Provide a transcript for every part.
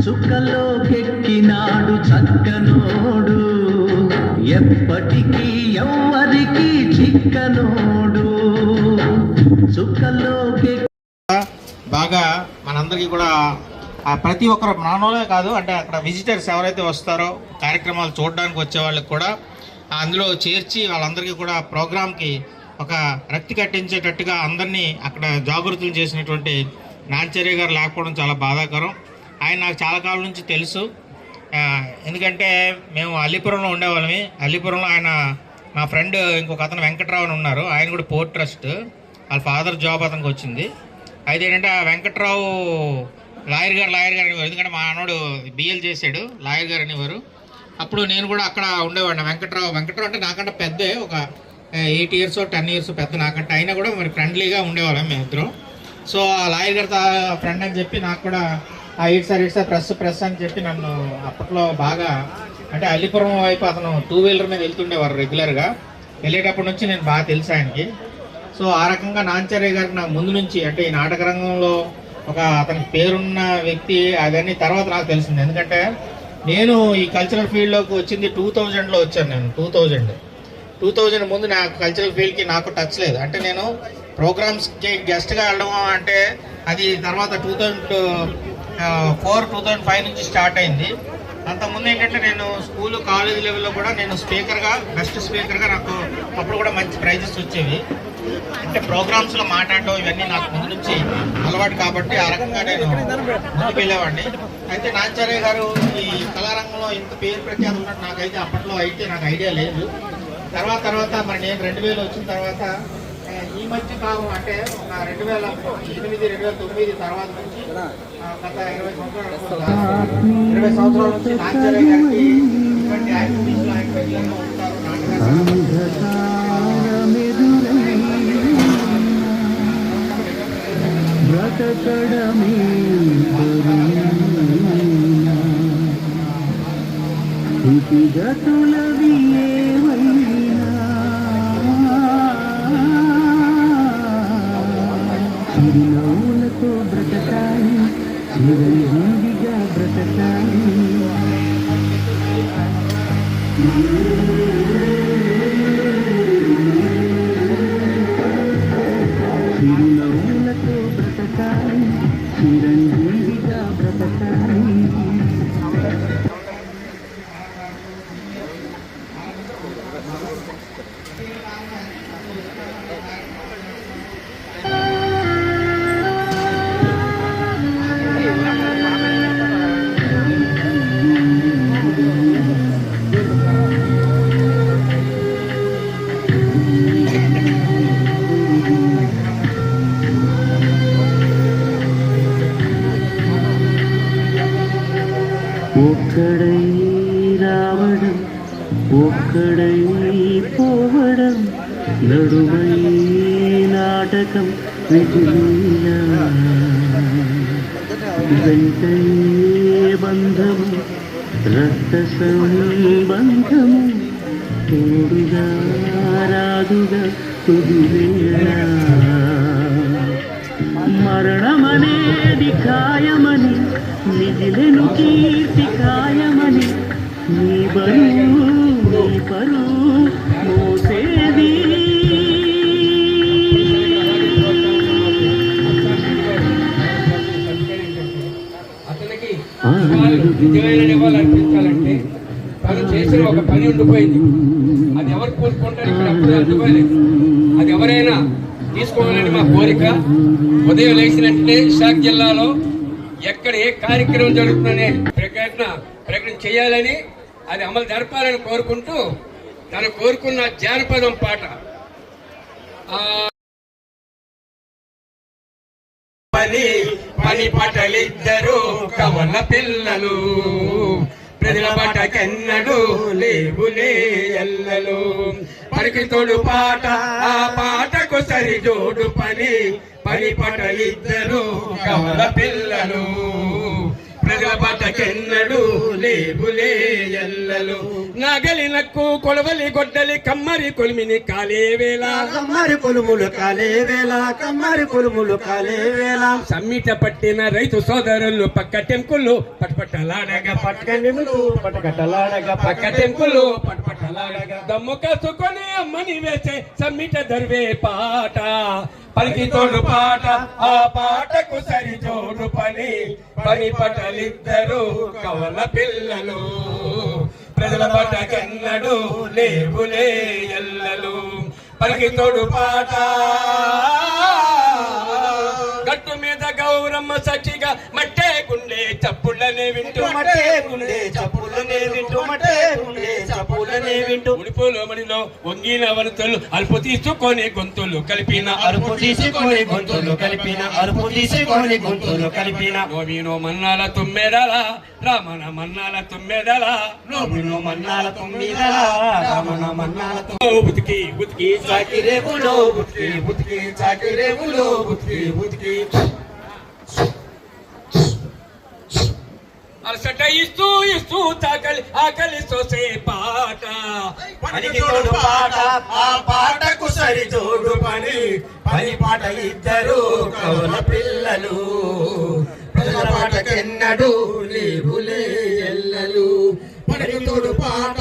చుక్కలోకెక్కినాడు చక్కనోడు, ఎప్పటికీ ఎవ్వరికి చిక్కనోడు. చుక్కలోకి బాగా మనందరికీ కూడా ప్రతి ఒక్కరు మనోలే కాదు, అంటే అక్కడ విజిటర్స్ ఎవరైతే వస్తారో కార్యక్రమాలు చూడడానికి వచ్చే వాళ్ళకి కూడా అందులో చేర్చి వాళ్ళందరికీ కూడా ప్రోగ్రామ్కి ఒక రక్తి కట్టించేటట్టుగా అందరినీ అక్కడ జాగృతులు చేసినటువంటి నాంచర్య గారు లేకపోవడం చాలా బాధాకరం. ఆయన నాకు చాలా కాలం నుంచి తెలుసు. ఎందుకంటే మేము అల్లీపురంలో ఉండేవాళ్ళమి. అల్లీపురంలో ఆయన మా ఫ్రెండ్ ఇంకొక అతను వెంకట్రావు అని ఉన్నారు, ఆయన కూడా పోర్ట్ ట్రస్ట్, వాళ్ళ ఫాదర్ జాబ్ అతనికి వచ్చింది. అయితే ఏంటంటే ఆ వెంకట్రావు లాయర్ గారు అనేవారు, ఎందుకంటే మా అన్నోడు బిఎల్ చేశాడు, లాయర్ గారు అనేవారు. అప్పుడు నేను కూడా అక్కడ ఉండేవాడిని. వెంకట్రావు అంటే నాకంటే పెద్దే, ఒక 8 years 10 years పెద్ద నాకంటే. అయినా కూడా మరి ఫ్రెండ్లీగా ఉండేవాళ్ళం మేమిద్దరం. సో ఆ లాయర్ గారితో ఫ్రెండ్ అని చెప్పి నాకు కూడా ఇట్స్ సార్ ప్రెస్ అని చెప్పి నన్ను అప్పట్లో బాగా, అంటే అల్లీపురం వైపు అతను 2-wheeler మీద వెళ్తుండేవారు రెగ్యులర్గా. వెళ్ళేటప్పటి నుంచి నేను బాగా తెలుసు ఆయనకి. సో ఆ రకంగా నాంచర్య గారికి నాకు ముందు నుంచి, అంటే ఈ నాటక రంగంలో ఒక అతనికి పేరున్న వ్యక్తి అదన్నీ తర్వాత నాకు తెలిసింది. ఎందుకంటే నేను ఈ కల్చరల్ ఫీల్డ్లోకి వచ్చింది 2000లో వచ్చాను. నేను 2000 ముందు నాకు కల్చరల్ ఫీల్డ్కి నాకు టచ్ లేదు. అంటే నేను ప్రోగ్రామ్స్కి గెస్ట్గా వెళ్ళడం అంటే అది తర్వాత 2004-2005 నుంచి స్టార్ట్ అయింది. అంతకుముందు ఏంటంటే నేను స్కూల్ కాలేజ్ లెవెల్లో కూడా నేను బెస్ట్ స్పీకర్గా నాకు అప్పుడు కూడా మంచి ప్రైజెస్ వచ్చేవి. అంటే ప్రోగ్రామ్స్లో మాట్లాడడం ఇవన్నీ నాకు ముందు నుంచి అలవాటు కాబట్టి ఆ రకంగా నేను ముందుకు వెళ్ళేవాడిని. అయితే నాంచార్య గారు ఈ కళారంగంలో ఇంత పేరు ప్రఖ్యాతం ఉన్నట్టు నాకైతే అప్పట్లో నాకు ఐడియా లేదు. తర్వాత మరి నేను 2000 వచ్చిన తర్వాత ఈ మధ్య కాలం, అంటే 2008-2009 తర్వాత నుంచి గత 20 సంవత్సరాల నుంచి నాంచార్య గారికి ఇటువంటి యాక్టివిటీస్లో ఆయన రెగ్యులర్గా ఉంటారు. బ్రతకడమే స్థితిగతులవి ఏవైనా, చిరునవ్వులతో బ్రతకాలి, చిరంజీవిగా బ్రతకాలి. చిరునవ్వులతో బ్రతకాలి, చిరంజీవిగా బ్రతకాలి. ఒక్కడై రావడం, ఒక్కడై పోవడం, నడుమై నాటకం విధిలీలా. వెంటై బంధము, రక్త సంబంధము, తోడుగా రాదుగా తుదివేళ. మరణమనేది ఖాయమని, మిగిలెను కీర్తి ఖాయమని, నీ పరువు మోసేది. అతనికి ఇవ్వాలనిపించాలంటే తను చేసిన ఒక పని ఉండిపోయింది. అది ఎవరు కోరుకుంటారు ఇక్కడ అందుకోలేదు. అది ఎవరైనా తీసుకోవాలని మా కోరిక. ఉదయం లేచినట్టే విశాఖ జిల్లాలో ఎక్కడ ఏ కార్యక్రమం జరుగుతుందనే ప్రకటన చేయాలని, అది అమలు జరపాలని కోరుకుంటూ తను కోరుకున్న జానపదం పాట పని పటలిద్దరు కవల పిల్లలు, ప్రజల బటకెన్నడు లేవులే ఎల్లలు. పనికి తోడు పాట, ఆ పాటకు సరిజోడు పని పటలిద్దరు కవల పిల్లలు, ప్రజల బటకెన్నడు లేబులే ఎల్లలు నాగలి నక్కు కొలవలి గొడ్డలి కమ్మరి కొలిమిని కాలే వేళ కమ్మరి కొలుములు కాలే వేళ కమ్మరి కొలుములు కాలే వేళ సమ్మిట పట్టిన రైతు సోదరులు పక్క టెంకులు పట్పట్టలాడగా పట్టకనిములు పట్టకట్టలాడగా పక్క టెంకులు పట్పట్టలాడగా దమ్ము కాసుకొని అమ్మని వేసే సమ్మిట దర్వే పాట పలికి తోడు పాట ఆ పాటకు సరి జోడు పని పని పటలిద్దరు కవల పిల్లలు ప్రజల పాట కన్నడు లేవులే ఎల్లలు పలికి తోడు పాట గట్టు మీద గౌరమ్మ సాక్షిగా మట్టే గుండె చప్పుళ్ళనే వింటూ మట్టే గుండె చప్పులనే వింటూ మట్టే గుండె చప్పులనే వింటూ ఉడిపోలో మడిలో వంగిన వనతులు అల్పు తీసుకొని గొంతులు కలిపిన అరుపు తీసుకొని గొంతులు కలిపిన అరుపు తీసుకొని గొంతులు కలిపిన నోవినో మన్నాల తుమ్మెదల రామన మన్నాల తుమ్మెదల నోబినో మన్నాల తొమ్మిదల రామన మన్నాల ఉతికి ఉతికి చాకిరేవులో బుతికి బుతికి చాకిరేవులో బుతికి బుతికి అలసట ఇస్తూ ఇస్తూ తాకలి ఆకలి సోసే పాట పనికి తోడు పాట ఆ పాటకు సరి జోడు పని పని పాట ఇద్దరు కవల పిల్లలు ప్రజల పాట కెన్నడు లేవులే ఎల్లలు పనికి తోడు పాట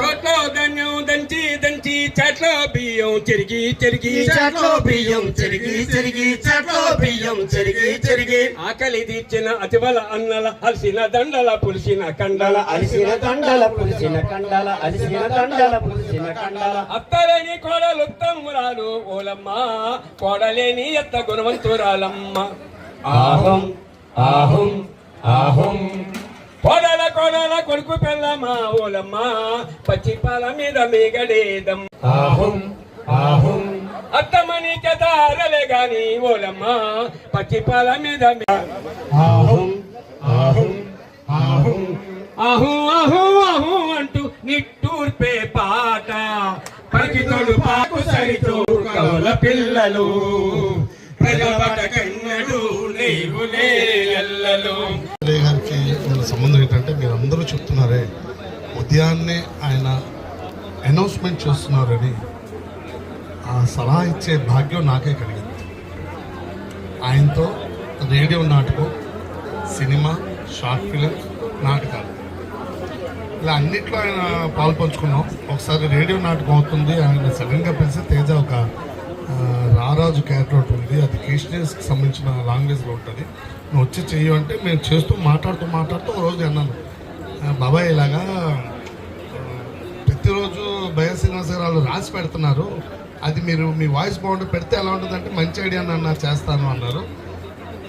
రోట్లో ధాన్యం దంచి దంచి చెట్లో బియ్యం చెరిగి చెరిగి చెట్లో బియ్యం చెరిగి చెరిగి చెట్లో బియ్యం చెరిగి చెరిగి ఆకలి తీర్చిన అతివల అన్నల అలసిన దండల పులిసిన కండల అలిసిన దండల పులిసిన కండల అలిసిన దండల పులిసిన కండల అత్తలేని కోడలు ఉత్తమురాలు ఓలమ్మ కోడలేని ఎత్త గుణవంతురాలమ్మ ఆహం ఆహం ఆహం కోడల కోడల కొడుకు పెళ్ళమ్మ ఓలమ్మ పచ్చి పాల మీద మిగడేదం ఆహం ఆహం అత్తమని కథారలే గాని ఓలమ్మ పచ్చి పాల మీద ఆహం ఆహం ఆహం ఆహు ఆహు ఆహు అంటూ నిట్టూర్పే పాట పలికి తోడు పాకు సరితో కవల పిల్లలు ప్రజల పాట కన్నడు లేవులే ఎల్లలు ఎమ్మెల్యే గారికి ఉన్న సంబంధం ఏంటంటే మీరు అందరూ చెప్తున్నారే ఉదయాన్నే ఆయన అనౌన్స్మెంట్ చేస్తున్నారని ఆ సలహా ఇచ్చే భాగ్యం నాకే కలిగింది. ఆయనతో రేడియో నాటకం, సినిమా, షార్ట్ ఫిలిం, నాటకాలు ఇలా అన్నిట్లో ఆయన పాలు పంచుకున్నాం. ఒకసారి రేడియో నాటకం అవుతుంది, ఆయన సడన్గా పిలిచి తేజ ఒక రారాజు క్యారెక్టర్ ఒకటి ఉంది, అది క్రిస్టియన్స్కి సంబంధించిన లాంగ్వేజ్లో ఉంటుంది, నువ్వు వచ్చి చెయ్యి అంటే మేము చేస్తూ మాట్లాడుతూ ఒక రోజు అన్నాను, బాబాయ్ ఇలాగా ప్రతిరోజు భయ శ్రీనివాస గారు వాళ్ళు రాసి పెడుతున్నారు, అది మీరు మీ వాయిస్ బాగుంటే పెడితే ఎలా ఉంటుందంటే మంచి ఐడియా అన్న చేస్తాను అన్నారు.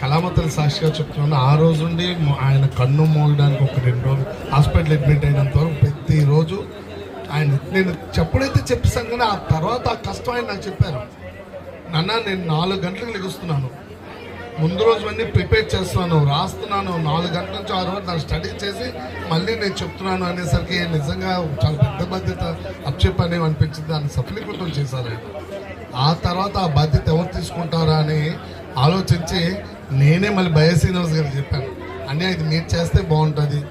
కళామతల సాక్షిగా చెప్తున్నాను, ఆ రోజు నుండి ఆయన కన్ను మోగడానికి ఒక 2 రోజులు హాస్పిటల్ అడ్మిట్ అయినంత వరకు ప్రతిరోజు ఆయన నేను చెప్పుడైతే చెప్పేసాను, కానీ ఆ తర్వాత ఆ కష్టం ఆయన నాకు చెప్పారు. నాన్న నేను 4 గంటలకు లెగుస్తున్నాను, ముందు రోజు అన్నీ ప్రిపేర్ చేస్తున్నాను, రాస్తున్నాను, 4 గంటల నుంచి 6 వరకు నాకు స్టడీ చేసి మళ్ళీ నేను చెప్తున్నాను అనేసరికి నిజంగా చాలా పెద్ద బాధ్యత అప్పచెప్పని అనిపించింది. దాన్ని సఫలీకృతం చేశారు ఆయన. ఆ తర్వాత ఆ బాధ్యత ఎవరు తీసుకుంటారా అని ఆలోచించి నేనే మళ్ళీ భయ శ్రీనివాస్ గారికి చెప్పాను, అన్నీ ఇది మీరు చేస్తే బాగుంటుంది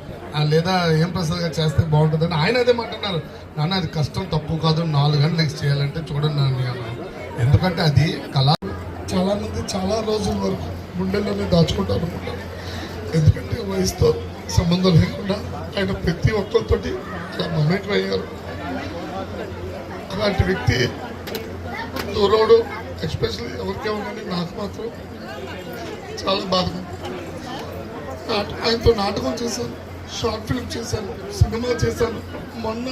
లేదా ఏం ప్రసాద్ గారు చేస్తే బాగుంటుంది అని ఆయన అదే మాట్లాడారు. నాన్న అది కష్టం తప్పు కాదు, 4 గంటలకు చేయాలంటే చూడండి నాన్న అన్నాను. ఎందుకంటే అది కళ చాలామంది చాలా రోజుల వరకు గుండెల్లోనే దాచుకుంటారు అనుకుంటారు. ఎందుకంటే వయసుతో సంబంధం లేకుండా ఆయన ప్రతి ఒక్కరితోటి అలా మమేకం అయ్యారు. అలాంటి వ్యక్తి దూరోడు ఎస్పెషల్లీ ఎవరికేమో కానీ నాకు మాత్రం చాలా బాధగా. ఆయనతో నాటకం చేశాను, షార్ట్ ఫిల్మ్ చేశాను, సినిమా చేశాను, మొన్న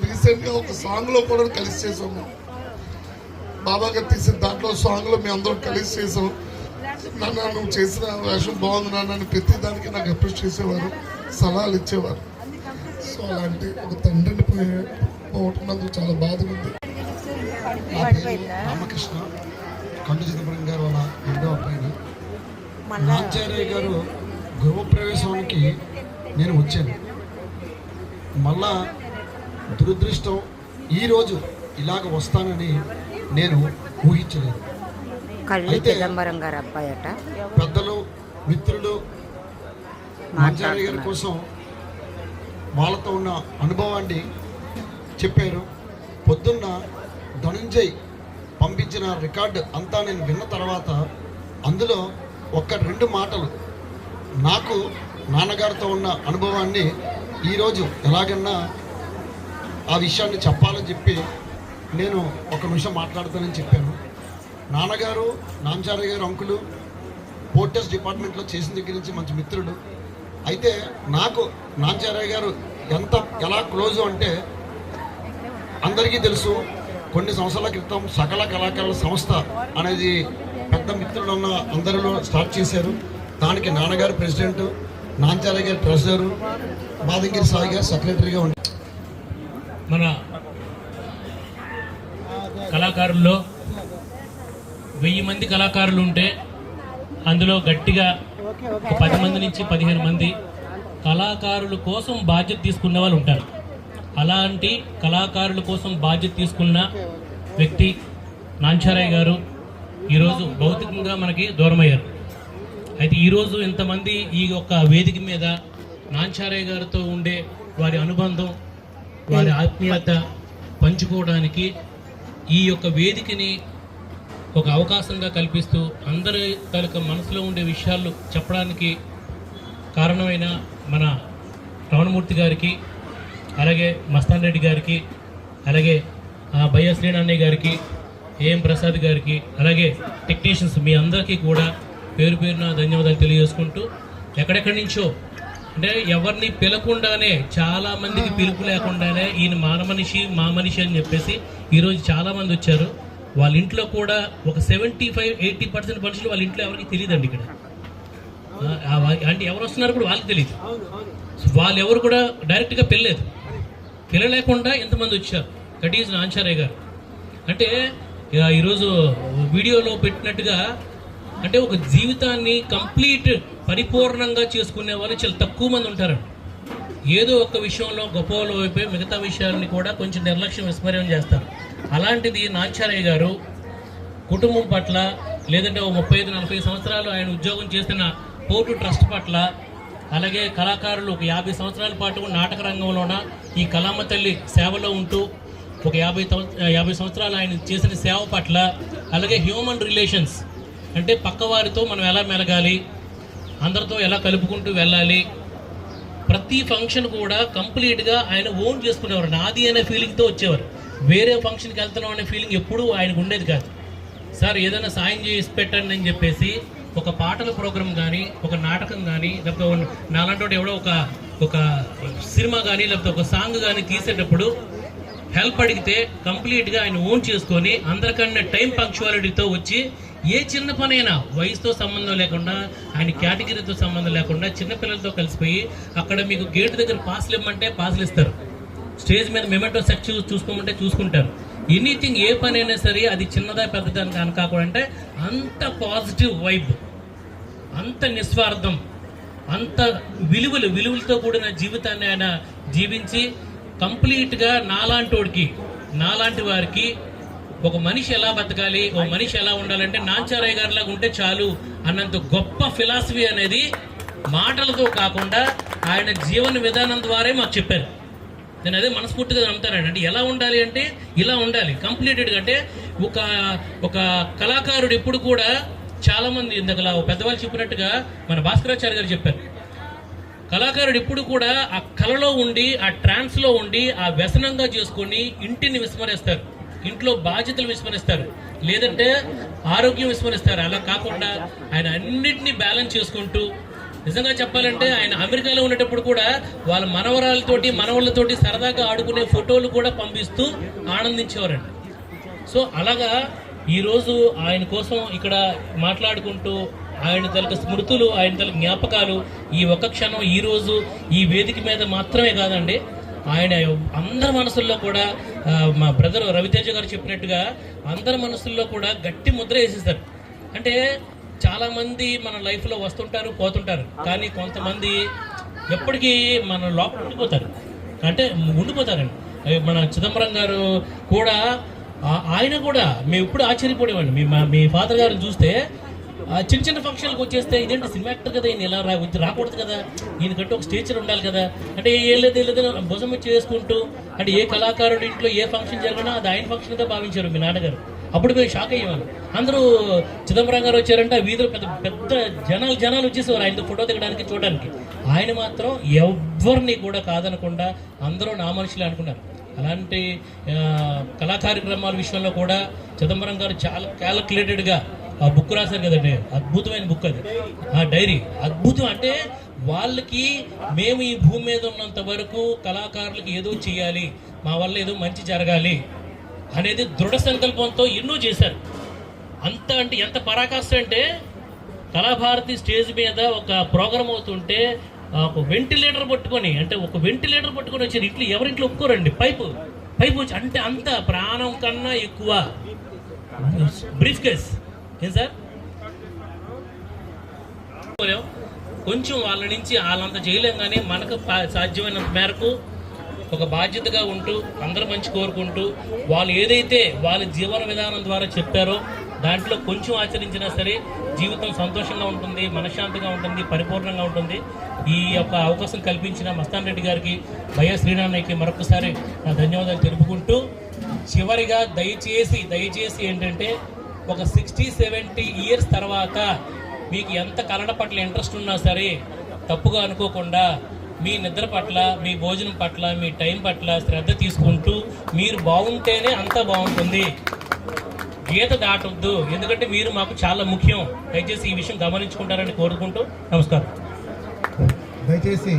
రీసెంట్గా ఒక సాంగ్లో కూడా కలిసి చేసాము. బాబా గారు తీసిన దాంట్లో సాంగ్లో మేము అందరం కలిసి చేసాం. నాన్న నువ్వు చేసిన వేషం బాగుంది నాన్న అని ప్రతి దానికి నాకు అప్రోచ్ చేసేవారు, సలహాలు ఇచ్చేవారు. సో అలాంటి ఒక తండ్రిని పోవటం చాలా బాధగా ఉంది. నా పేరు రామకృష్ణ, కండు చిదంబరం గారు వాళ్ళ 2వ అబ్బాయిని. నాచార్య గారు గృహప్రవేశానికి నేను వచ్చాను. మళ్ళా దురదృష్టం ఈరోజు ఇలాగ వస్తానని నేను ఊహించలేదు. కళ్ళు చిదంబరం గారు అబ్బాయట. పెద్దలు, మిత్రులు, నాంచారయ్య గారి కోసం వాళ్ళతో ఉన్న అనుభవాన్ని చెప్పారు. పొద్దున్న ధనుంజయ్ పంపించిన రికార్డు అంతా నేను విన్న తర్వాత అందులో ఒక్క 2 మాటలు నాకు నాన్నగారితో ఉన్న అనుభవాన్ని ఈరోజు ఎలాగన్నా ఆ విషయాన్ని చెప్పాలని చెప్పి నేను 1 నిమిషం మాట్లాడతానని చెప్పాను. నాన్నగారు నాంచారయ్య గారు అంకులు పోర్టస్ డిపార్ట్మెంట్లో చేసిన దగ్గర నుంచి మంచి మిత్రుడు. అయితే నాకు నాంచారయ్య గారు ఎలా క్లోజు అంటే అందరికీ తెలుసు. కొన్ని సంవత్సరాల క్రితం సకల కళాకారుల సంస్థ అనేది పెద్ద మిత్రులు ఉన్న అందరిలో స్టార్ట్ చేశారు. దానికి నాన్నగారు ప్రెసిడెంట్, నాంచారయ్య గారు ట్రెజరరు, బాదంగిరి సాయి గారు సెక్రటరీగా ఉంటారు. మన కళాకారుల్లో 1000 మంది కళాకారులు ఉంటే అందులో గట్టిగా 10 మంది నుంచి 15 మంది కళాకారుల కోసం బాధ్యత తీసుకున్న వాళ్ళు ఉంటారు. అలాంటి కళాకారుల కోసం బాధ్యత తీసుకున్న వ్యక్తి నాంచారయ్య గారు ఈరోజు భౌతికంగా మనకి దూరమయ్యారు. అయితే ఈరోజు ఇంతమంది ఈ యొక్క వేదిక మీద నాంచారయ్య గారితో ఉండే వారి అనుబంధం, వారి ఆత్మీయత పంచుకోవడానికి ఈ యొక్క వేదికని ఒక అవకాశంగా కల్పిస్తూ అందరి తాలూకా మనసులో ఉండే విషయాలు చెప్పడానికి కారణమైన మన రమణమూర్తి గారికి, అలాగే మస్తాన్ రెడ్డి గారికి, అలాగే బయ్య శ్రీనాన్నయ్య గారికి, ఏఎం ప్రసాద్ గారికి, అలాగే టెక్నీషియన్స్ మీ అందరికీ కూడా పేరు పేరున ధన్యవాదాలు తెలియజేసుకుంటూ, ఎక్కడెక్కడి నుంచో అంటే ఎవరిని పిలకుండానే చాలా మందికి పిలుపు లేకుండానే ఈయన మా మనిషి అని చెప్పేసి ఈరోజు చాలామంది వచ్చారు. వాళ్ళ ఇంట్లో కూడా ఒక 75-80% మనుషులు వాళ్ళ ఇంట్లో ఎవరికి తెలియదండి. ఇక్కడ అంటే ఎవరు వస్తున్నారు కూడా వాళ్ళకి తెలియదు. వాళ్ళు ఎవరు కూడా డైరెక్ట్గా పిల్లలేకుండా ఎంతమంది వచ్చారు. దట్ ఈజ్ నాంచారయ్య గారు. అంటే ఈరోజు వీడియోలో పెట్టినట్టుగా అంటే ఒక జీవితాన్ని కంప్లీట్ పరిపూర్ణంగా చేసుకునే వాళ్ళు చాలా తక్కువ మంది ఉంటారండి. ఏదో ఒక విషయంలో గొప్పలు అయిపోయి మిగతా విషయాన్ని కూడా కొంచెం నిర్లక్ష్యం విస్మరణ చేస్తారు. అలాంటిది నాంచారయ్య గారు కుటుంబం పట్ల, లేదంటే 35-40 సంవత్సరాలు ఆయన ఉద్యోగం చేసిన పోర్టు ట్రస్ట్ పట్ల, అలాగే కళాకారులు ఒక 50 సంవత్సరాల పాటు నాటక రంగంలోన ఈ కళామ తల్లి సేవలో ఉంటూ ఒక 50 సంవత్సరాలు ఆయన చేసిన సేవ పట్ల, అలాగే హ్యూమన్ రిలేషన్స్ అంటే పక్కవారితో మనం ఎలా మెలగాలి, అందరితో ఎలా కలుపుకుంటూ వెళ్ళాలి, ప్రతి ఫంక్షన్ కూడా కంప్లీట్గా ఆయన ఓన్ చేసుకునేవారు. నాది అనే ఫీలింగ్తో వచ్చేవారు. వేరే ఫంక్షన్కి వెళ్తున్నాం అనే ఫీలింగ్ ఎప్పుడూ ఆయనకు ఉండేది కాదు. సార్ ఏదైనా సాయం చేసి పెట్టండి అని చెప్పేసి ఒక పాటల ప్రోగ్రాం కానీ, ఒక నాటకం కానీ, లేకపోతే నాలాంటి ఎవడో ఒక సినిమా కానీ, లేకపోతే ఒక సాంగ్ కానీ తీసేటప్పుడు హెల్ప్ అడిగితే కంప్లీట్గా ఆయన ఓన్ చేసుకొని అందరికన్నా టైం పంక్చువాలిటీతో వచ్చి ఏ చిన్న పనైనా వయసుతో సంబంధం లేకుండా, ఆయన కేటగిరీతో సంబంధం లేకుండా చిన్నపిల్లలతో కలిసిపోయి అక్కడ మీకు గేట్ దగ్గర పాసులు ఇవ్వమంటే పాసులు ఇస్తారు, స్టేజ్ మీద మెమెంటో సెట్ చూసుకోమంటే చూసుకుంటారు. ఎనీథింగ్ ఏ పని అయినా సరే అది చిన్నదా పెద్దదా అని కాకుండా అంత పాజిటివ్ వైబ్, అంత నిస్వార్థం, అంత విలువలతో కూడిన జీవితాన్ని ఆయన జీవించి కంప్లీట్గా నాలాంటి వారికి ఒక మనిషి ఎలా బతకాలి, ఒక మనిషి ఎలా ఉండాలంటే నాంచారయ్య గారిలాగా ఉంటే చాలు అన్నంత గొప్ప ఫిలాసఫీ అనేది మాటలతో కాకుండా ఆయన జీవన విధానం ద్వారా మాకు చెప్పారు. నేను అదే మనస్ఫూర్తిగా నమ్ముతానండి. అంటే ఎలా ఉండాలి అంటే ఇలా ఉండాలి కంప్లీటెడ్గా. అంటే ఒక కళాకారుడు ఎప్పుడు కూడా చాలామంది ఇంతకలా పెద్దవాళ్ళు చెప్పినట్టుగా మన భాస్కరాచార్య గారు చెప్పారు, కళాకారుడు ఎప్పుడు కూడా ఆ కళలో ఉండి, ఆ ట్రాన్స్లో ఉండి, ఆ వ్యసనంగా చేసుకొని ఇంటిని విస్మరిస్తారు, ఇంట్లో బాధ్యతలు విస్మరిస్తారు, లేదంటే ఆరోగ్యం విస్మరిస్తారు. అలా కాకుండా ఆయన అన్నిటినీ బ్యాలెన్స్ చేసుకుంటూ, నిజంగా చెప్పాలంటే ఆయన అమెరికాలో ఉండేటప్పుడు కూడా వాళ్ళ మనవళ్ళతోటి సరదాగా ఆడుకునే ఫోటోలు కూడా పంపిస్తూ ఆనందించేవారండి. సో అలాగా ఈరోజు ఆయన కోసం ఇక్కడ మాట్లాడుకుంటూ ఆయన తల స్మృతులు, ఆయన తల జ్ఞాపకాలు ఈ ఒక్క క్షణం ఈరోజు ఈ వేదిక మీద మాత్రమే కాదండి, ఆయన అందరి మనసుల్లో కూడా మా బ్రదర్ రవితేజ గారు చెప్పినట్టుగా అందరి మనసుల్లో కూడా గట్టి ముద్ర వేసేస్తారు. అంటే చాలామంది మన లైఫ్లో వస్తుంటారు పోతుంటారు, కానీ కొంతమంది ఎప్పటికీ మన లోపల ఉండిపోతారండి. మన చిదంబరం గారు కూడా ఆయన కూడా మేము ఎప్పుడు ఆశ్చర్యపోయేవాడిని. మీ ఫాదర్ గారిని చూస్తే చిన్న చిన్న ఫంక్షన్లకు వచ్చేస్తే ఇదేంటి సినిమా యాక్టర్ కదా, ఈయన ఇలా రాకూడదు కదా, ఈయనకంటే ఒక స్టేచర్ ఉండాలి కదా, అంటే ఏం లేదు భుజం మీద చేసుకుంటూ, అంటే ఏ కళాకారుడి ఇంట్లో ఏ ఫంక్షన్ జరిగినా అది ఆయన ఫంక్షన్గా భావించారు మీ నాన్నగారు. అప్పుడు మేము షాక్ అయ్యేవాళ్ళు. అందరూ చిదంబరం గారు వచ్చారంటే ఆ వీధిలో పెద్ద పెద్ద జనాలు వచ్చేసేవారు ఆయనతో ఫోటో దిగడానికి, చూడడానికి. ఆయన మాత్రం ఎవరిని కూడా కాదనకుండా అందరూ నా మనుషులే అనుకున్నారు. అలాంటి కళా కార్యక్రమాల విషయంలో కూడా చిదంబరం గారు చాలా క్యాలిక్యులేటెడ్గా ఆ బుక్ రాశారు కదండి, అద్భుతమైన బుక్ అది, ఆ డైరీ అద్భుతం. అంటే వాళ్ళకి మేము ఈ భూమి మీద ఉన్నంత వరకు కళాకారులకు ఏదో చేయాలి, మా వల్ల ఏదో మంచి జరగాలి అనేది దృఢ సంకల్పంతో ఎన్నో చేశారు. అంత అంటే ఎంత పరాకాష్ట అంటే కళాభారతి స్టేజ్ మీద ఒక ప్రోగ్రామ్ అవుతుంటే ఒక వెంటిలేటర్ పట్టుకొని వచ్చారు. ఇంట్లో ఎవరింట్లో ఒప్పుకోరండి, పైపు వచ్చి అంటే అంత ప్రాణం కన్నా ఎక్కువ బ్రీఫ్ కేస్. ఏం సార్ కొంచెం వాళ్ళ నుంచి వాళ్ళంత చేయలేం, కానీ మనకు సాధ్యమైనంత మేరకు ఒక బాధ్యతగా ఉంటూ అందరూ మంచి కోరుకుంటూ వాళ్ళు ఏదైతే వాళ్ళ జీవన విధానం ద్వారా చెప్పారో దాంట్లో కొంచెం ఆచరించినా సరే జీవితం సంతోషంగా ఉంటుంది, మనశ్శాంతిగా ఉంటుంది, పరిపూర్ణంగా ఉంటుంది. ఈ యొక్క అవకాశం కల్పించిన మస్తాన్ రెడ్డి గారికి, భయ్య శ్రీనాన్నయ్యకి మరొకసారి నా ధన్యవాదాలు తెలుపుకుంటూ, చివరిగా దయచేసి ఏంటంటే ఒక 60-70 ఇయర్స్ తర్వాత మీకు ఎంత కళల పట్ల ఇంట్రెస్ట్ ఉన్నా సరే తప్పుగా అనుకోకుండా మీ నిద్ర పట్ల, మీ భోజనం పట్ల, మీ టైం పట్ల శ్రద్ధ తీసుకుంటూ మీరు బాగుంటేనే అంతా బాగుంటుంది. గీత దాటొద్దు, ఎందుకంటే మీరు మాకు చాలా ముఖ్యం. దయచేసి ఈ విషయం గమనించుకుంటారని కోరుకుంటూ నమస్కారం. దయచేసి